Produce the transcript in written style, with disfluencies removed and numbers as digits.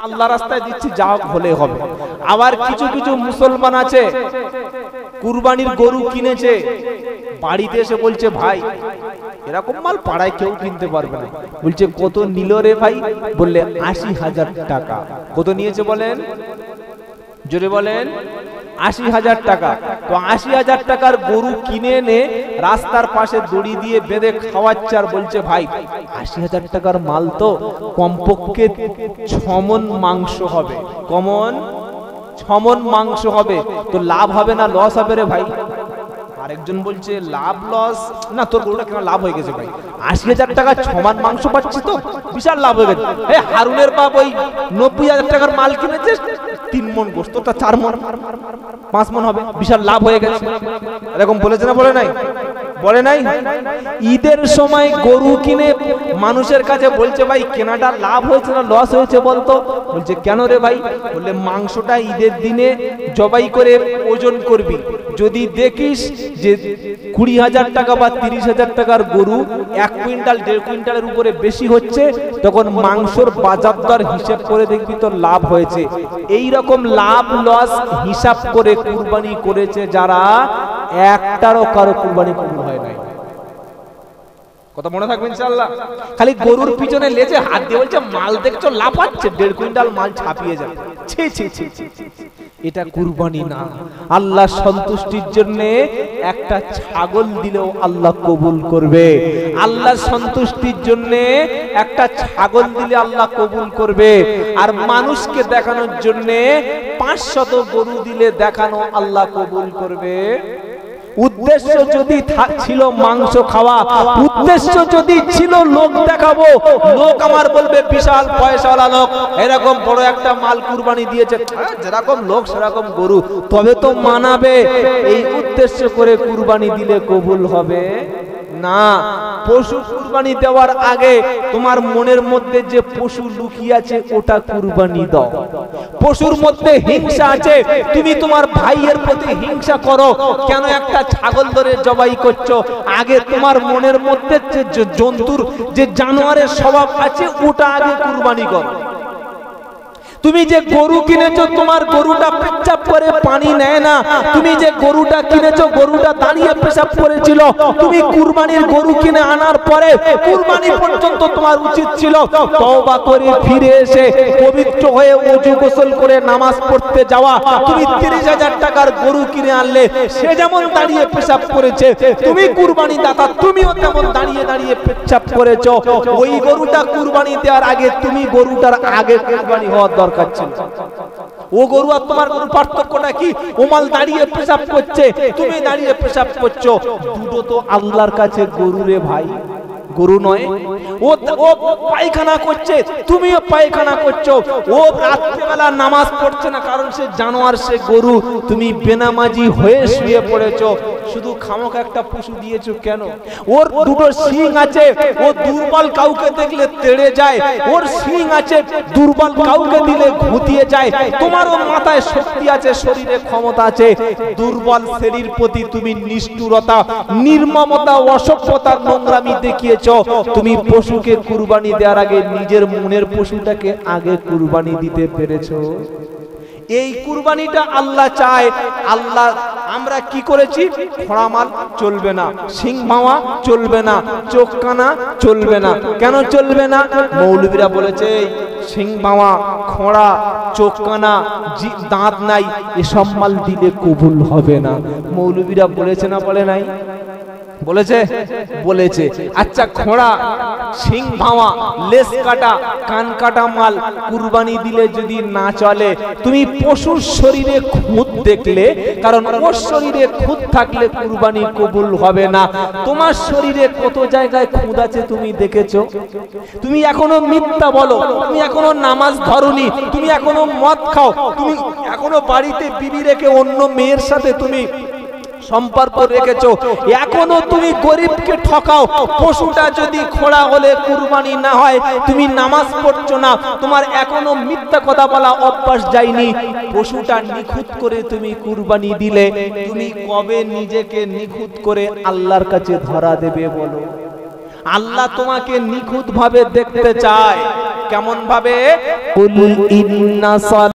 আল্লাহ রাস্তায় দিচ্ছি, যা হলে হবে। আবার কিছু কিছু মুসলমান আছে কুরবানির গরু কিনেছে, বাড়িতে এসে বলছে ভাই এরকম মাল পাড়ায় কেউ কিনতে পারবে না। বলছে কত নিল রে ভাই? বললে ৮০,০০০ টাকা। কত নিয়েছে বলেন? জোরে বলেন। ৮০,০০০ টাকা। তো ৮০,০০০ টাকার গরু কিনে এনে রাস্তার পাশে দড়ি দিয়ে বেঁধে খাওয়াচ্ছে, আর বলছে ভাই ৮০,০০০ টাকার মাল তো কমপক্ষে ৬ মণ মাংস হবে। কমন ৬ মণ মাংস হবে। তো লাভ হবে না লস হবে রে ভাই? আরেকজন বলছে লাভ লস না, তোর গরুটা কেন লাভ হয়ে গেছে ভাই, ৮০,০০০ টাকা ৬ মণ মাংস পাচ্ছি তো বিশাল লাভ হয়ে গেছে। হারুনের বাপ ওই ৯০,০০০ টাকার মাল কিনেছে, ৩ মণ গোশত, তোরটা ৪ মণ ৫ মণ হবে, বিশাল লাভ হয়ে গেছে। এরকম বলেছে না বলে নাই? বলে নাই? ঈদের সময় গরু কিনে মানুষের কাছে বলছে ভাই কেনাটা লাভ হয়েছে না লস হয়েছে বলতো? বলছে কেন রে ভাই? বললে মাংসটা ঈদের দিনে জবাই করে ওজন করবি, যদি দেখিস যে ২০,০০০ টাকা বা ৩০,০০০ টাকার গরু ১ কুইন্টাল ১.৫ কুইন্টালের উপরে বেশি হচ্ছে, তখন মাংসর বাজার দর হিসেব করে দেখবি তোর লাভ হয়েছে। এই রকম লাভ লস হিসাব করে কুরবানি করেছে যারা, একটারও কারো কুরবানি কবুল হয় নাই। কথা মনে থাকবে ইনশাআল্লাহ। খালি গরুর পিছনে লেজে হাত দিয়ে বলছে মাল দেখছো লাফাচ্ছে, ১.৫ কুইন্টাল মাল ছাপিয়ে যাবে। ছি ছি ছি ছি, এটা কুরবানি না। আল্লাহ সন্তুষ্টির জন্য একটা ছাগল দিলেও আল্লাহ কবুল করবে। আল্লাহ সন্তুষ্টির জন্য একটা ছাগল দিলে আল্লাহ কবুল করবে। আর মানুষকে দেখানোর জন্য ৫০০ গরু দিলে দেখানো আল্লাহ কবুল করবে। উদ্দেশ্য যদি ছিল মাংস খাওয়া, উদ্দেশ্য যদি ছিল লোক দেখাবো, লোক আমার বলবে বিশাল পয়সাওয়ালা লোক, এরকম বড় একটা মাল কুরবানি দিয়েছে, যেরকম লোক সেরকম গরু, তবে তো মানাবে। এই উদ্দেশ্য করে কুরবানি দিলে কবুল হবে না। পশু কুরবানি দেওয়ার আগে তোমার মনের মধ্যে যে পশু লুকিয়ে আছে ওটা কুরবানি দাও। পশুর মধ্যে হিংসা আছে, তুমি তোমার ভাইয়ের প্রতি হিংসা করো, কেন একটা ছাগল ধরে জবাই করছো? আগে তোমার মনের মধ্যে যে জন্তুর যে জানোয়ারের স্বভাব আছে ওটা আগে কুরবানি করো। তুমি যে গরু কিনেছো, তোমার গরুটা পেচ্ছাপ করে পানি নেয় না। তুমি যে গরুটা কিনেছো, গরুটা দাঁড়িয়ে পেশাব করেছিল। তুমি কুরবানির গরু কিনে আনার পরে কুরবানি পর্যন্ত তোমার উচিত ছিল তওবা করে ফিরে এসে পবিত্র হয়ে ওযু গোসল করে নামাজ পড়তে যাওয়া। তুমি ৩০,০০০ টাকার গরু কিনে আনলে, সে যেমন দাঁড়িয়ে পেশাব করেছে, তুমি কুরবানি দাতা তুমিও তেমন দাঁড়িয়ে দাঁড়িয়ে পেচ্ছাপ করেছো। ওই গরুটা কুরবানি দেওয়ার আগে তুমি গরুটার আগে কুরবানি হওয়ার দরকার ছিল। ও গরু আর তোমার গরু পার্থক্যটা কি? ও মাল দাঁড়িয়ে পেশাব করছে, তুমি দাঁড়িয়ে পেশাব করছো, দুটো তো আল্লাহর কাছে গরু রে ভাই, গরু নয়। ও পায়খানা করছে, তুমিও পায়খানা করছো। ও রাত্রিবেলা নামাজ পড়ছে না, কারণ সে জানোয়ার, সে গরু। তুমি বেনামাজি হয়ে শুয়ে পড়েছো, শুধু খামোকা একটা পশু দিয়েছো কেন? ওর দুটো শিং আছে, ও দুর্বল কাউকে দেখলে তেড়ে যায়। ওর শিং আছে, দুর্বল কাউকে দিলে ঘুতিয়ে যায়। তোমারও মাথায় শক্তি আছে, শরীরে ক্ষমতা আছে, দুর্বল শরীর প্রতি তুমি নিষ্ঠুরতা, নির্মমতা, অসভ্যতা, নোংরামি দেখিয়েছো। তুমি পশুকে কুরবানি দেওয়ার আগে নিজের মনের পশুটাকে আগে কুরবানি দিতে পেরেছো? এই কুরবানিটা আল্লাহ চায়। আল্লাহ আমরা কি করেছি? খোঁড়া মাল চলবে না, শিং ভাঙা চলবে না, চোখ কানা চলবে না। কেন চলবে না? মৌলবীরা বলেছে শিং ভাঙা, খোঁড়া, চোখ কানা, দাঁত নাই, এসব মাল দিলে কবুল হবে না। মৌলবীরা বলেছে না বলে নাই? বলেছে, বলেছে। আচ্ছা, খোঁড়া, শিং ভাঙা, লেজ কাটা, কান কাটা মাল কুরবানি দিলে যদি না চলে, তুমি পশুর শরীরে খুঁত দেখলে, কারণ ওর শরীরে খুঁত থাকলে কুরবানি কবুল হবে না। তোমার শরীরে কত জায়গায় খুঁত আছে তুমি দেখেছো? তুমি এখনো মিথ্যা বলো, তুমি এখনো নামাজ ধরোনি, তুমি এখনো মদ খাও, তুমি এখনো বাড়িতে বিবি রেখে অন্য মেয়ের সাথে তুমি সম্পর্ক রেখেছো, এখনো তুমি গরিবকে ঠকাও। পশুটা যদি খোঁড়া হলে কুরবানি না হয়, তুমি নামাজ পড়ছো না, তোমার এখনো মিথ্যা কথা বলা অভ্যাস যায়নি। পশুটা নিখুঁত করে তুমি কুরবানি দিলে, তুমি কবে নিজেকে নিখুঁত করে আল্লাহর কাছে ধরা দেবে বলো? আল্লাহ তোমাকে নিখুঁত ভাবে দেখতে চায়। কেমন ভাবে? কুল ইন্না